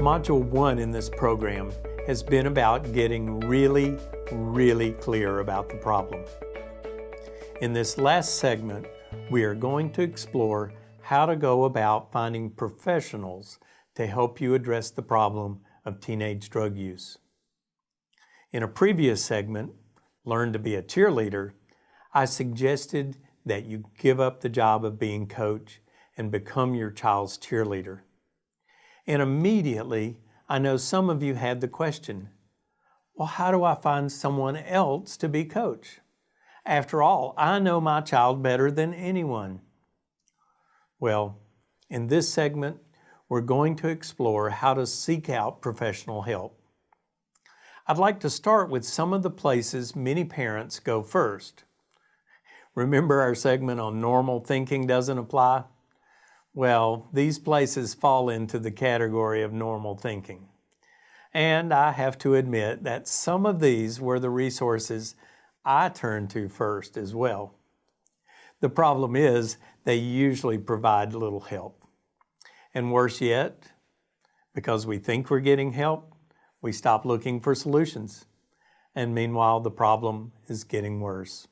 Module 1 in this program has been about getting really clear about the problem. In this last segment, we are going to explore how to go about finding professionals to help you address the problem of teenage drug use. In a previous segment, Learn to be a Cheerleader, I suggested that you give up the job of being coach and become your child's cheerleader. And immediately, I know some of you had the question, well, how do I find someone else to be coach? After all, I know my child better than anyone. Well, in this segment, we're going to explore how to seek out professional help. I'd like to start with some of the places many parents go first. Remember our segment on normal thinking doesn't apply? Well, these places fall into the category of normal thinking. And I have to admit that some of these were the resources I turned to first as well. The problem is they usually provide little help. And worse yet, because we think we're getting help, we stop looking for solutions. And meanwhile, the problem is getting worse.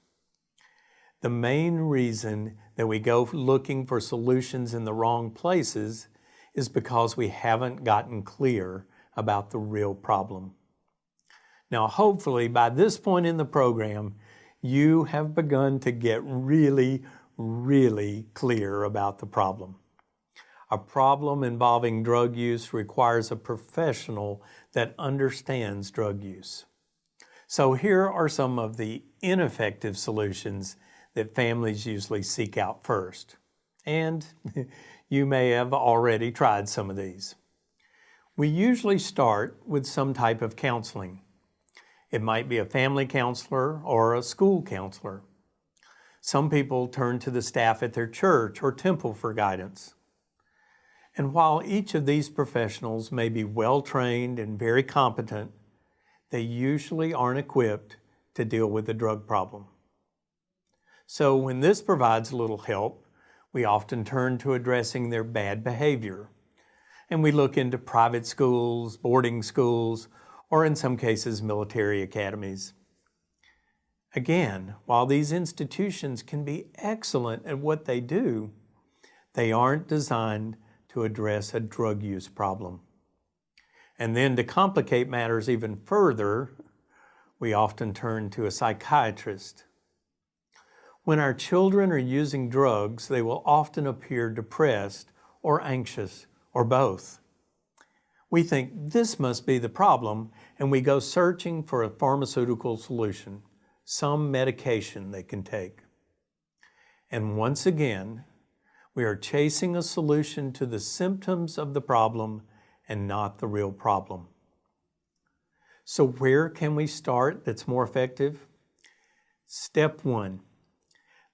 The main reason that we go looking for solutions in the wrong places is because we haven't gotten clear about the real problem. Now, hopefully, by this point in the program, you have begun to get really clear about the problem. A problem involving drug use requires a professional that understands drug use. So here are some of the ineffective solutions that families usually seek out first. And you may have already tried some of these. We usually start with some type of counseling. It might be a family counselor or a school counselor. Some people turn to the staff at their church or temple for guidance. And while each of these professionals may be well-trained and very competent, they usually aren't equipped to deal with the drug problem. So when this provides a little help, we often turn to addressing their bad behavior. And we look into private schools, boarding schools, or in some cases, military academies. Again, while these institutions can be excellent at what they do, they aren't designed to address a drug use problem. And then to complicate matters even further, we often turn to a psychiatrist. When our children are using drugs, they will often appear depressed or anxious or both. We think this must be the problem, and we go searching for a pharmaceutical solution, some medication they can take. And once again, we are chasing a solution to the symptoms of the problem and not the real problem. So where can we start that's more effective? Step 1.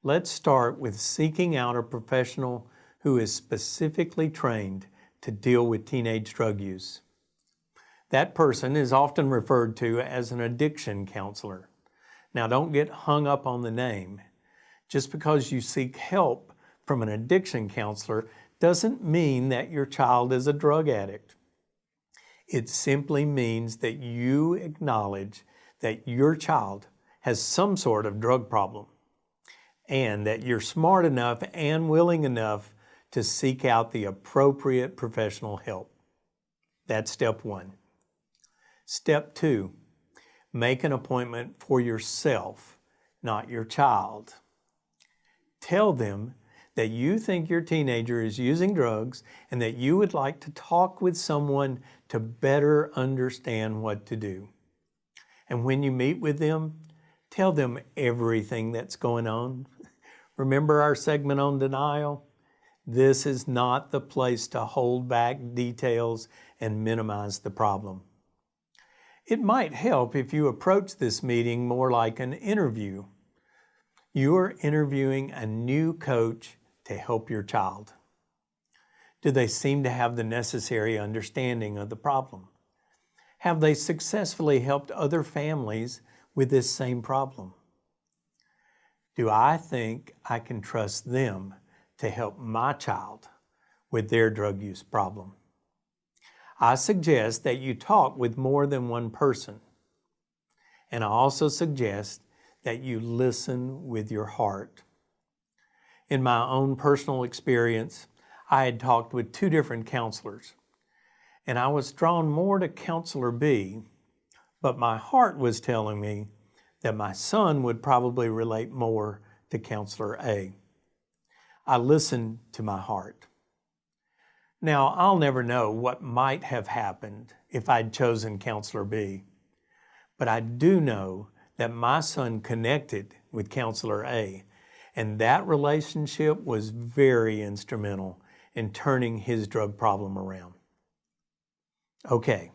Let's start with seeking out a professional who is specifically trained to deal with teenage drug use. That person is often referred to as an addiction counselor. Now, don't get hung up on the name. Just because you seek help from an addiction counselor doesn't mean that your child is a drug addict. It simply means that you acknowledge that your child has some sort of drug problem, and that you're smart enough and willing enough to seek out the appropriate professional help. That's step 1. Step 2, make an appointment for yourself, not your child. Tell them that you think your teenager is using drugs and that you would like to talk with someone to better understand what to do. And when you meet with them, tell them everything that's going on. Remember our segment on denial? This is not the place to hold back details and minimize the problem. It might help if you approach this meeting more like an interview. You are interviewing a new coach to help your child. Do they seem to have the necessary understanding of the problem? Have they successfully helped other families with this same problem? Do I think I can trust them to help my child with their drug use problem? I suggest that you talk with more than one person. And I also suggest that you listen with your heart. In my own personal experience, I had talked with 2 different counselors, and I was drawn more to Counselor B, but my heart was telling me that my son would probably relate more to Counselor A. I listened to my heart. Now, I'll never know what might have happened if I'd chosen Counselor B, but I do know that my son connected with Counselor A, and that relationship was very instrumental in turning his drug problem around. Okay,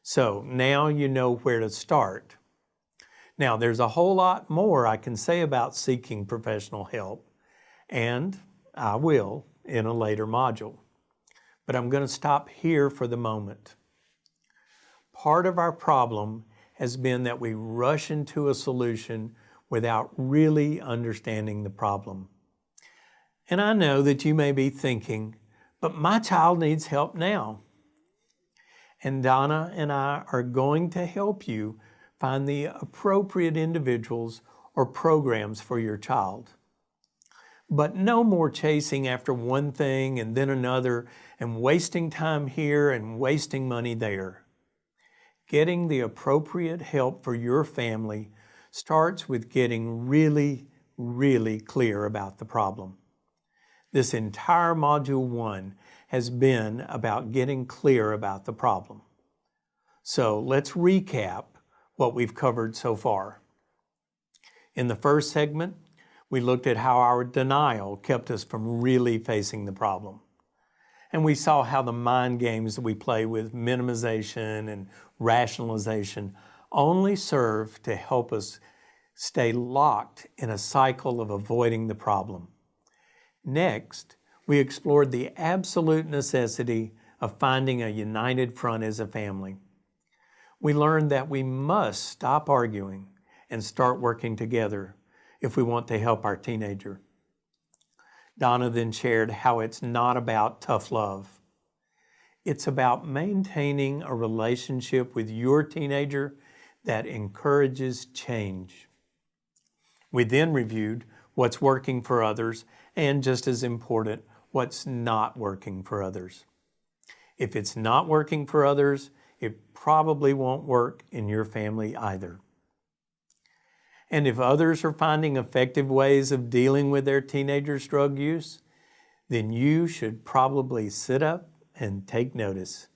so now you know where to start. Now, there's a whole lot more I can say about seeking professional help, and I will in a later module. But I'm going to stop here for the moment. Part of our problem has been that we rush into a solution without really understanding the problem. And I know that you may be thinking, but my child needs help now. And Donna and I are going to help you find the appropriate individuals or programs for your child. But no more chasing after one thing and then another and wasting time here and wasting money there. Getting the appropriate help for your family starts with getting really, really clear about the problem. This entire Module 1 has been about getting clear about the problem. So let's recap what we've covered so far. In the first segment, we looked at how our denial kept us from really facing the problem. And we saw how the mind games that we play with minimization and rationalization only serve to help us stay locked in a cycle of avoiding the problem. Next, we explored the absolute necessity of finding a united front as a family. We learned that we must stop arguing and start working together if we want to help our teenager. Donna then shared how it's not about tough love. It's about maintaining a relationship with your teenager that encourages change. We then reviewed what's working for others and, just as important, what's not working for others. If it's not working for others, it probably won't work in your family either. And if others are finding effective ways of dealing with their teenagers' drug use, then you should probably sit up and take notice.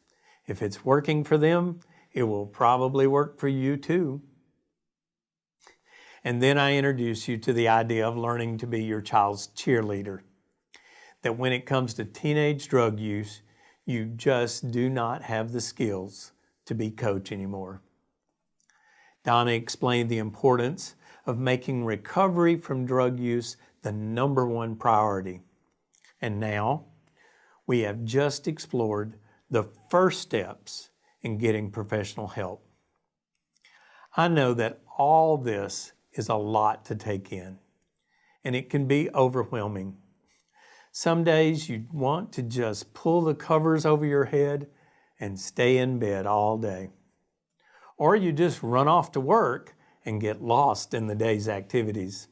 If it's working for them, it will probably work for you too. And then I introduce you to the idea of learning to be your child's cheerleader. That when it comes to teenage drug use, you just do not have the skills to be coach anymore. Donna explained the importance of making recovery from drug use the #1 priority. And now, we have just explored the first steps in getting professional help. I know that all this is a lot to take in, and it can be overwhelming. Some days you want to just pull the covers over your head and stay in bed all day. Or you just run off to work and get lost in the day's activities.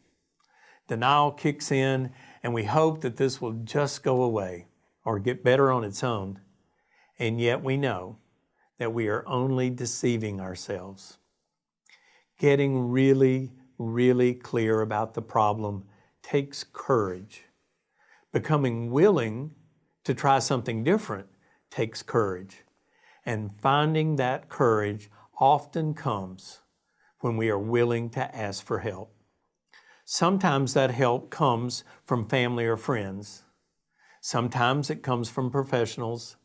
Denial kicks in, and we hope that this will just go away or get better on its own. And yet we know that we are only deceiving ourselves. Getting really, really clear about the problem takes courage. Becoming willing to try something different takes courage. And finding that courage often comes when we are willing to ask for help. Sometimes that help comes from family or friends. Sometimes it comes from professionals.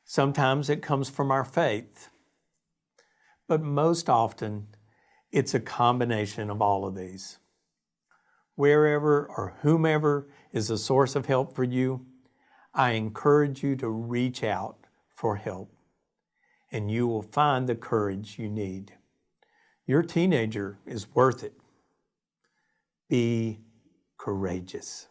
Sometimes it comes from our faith. But most often, it's a combination of all of these. Wherever or whomever is a source of help for you, I encourage you to reach out for help, and you will find the courage you need. Your teenager is worth it. Be courageous.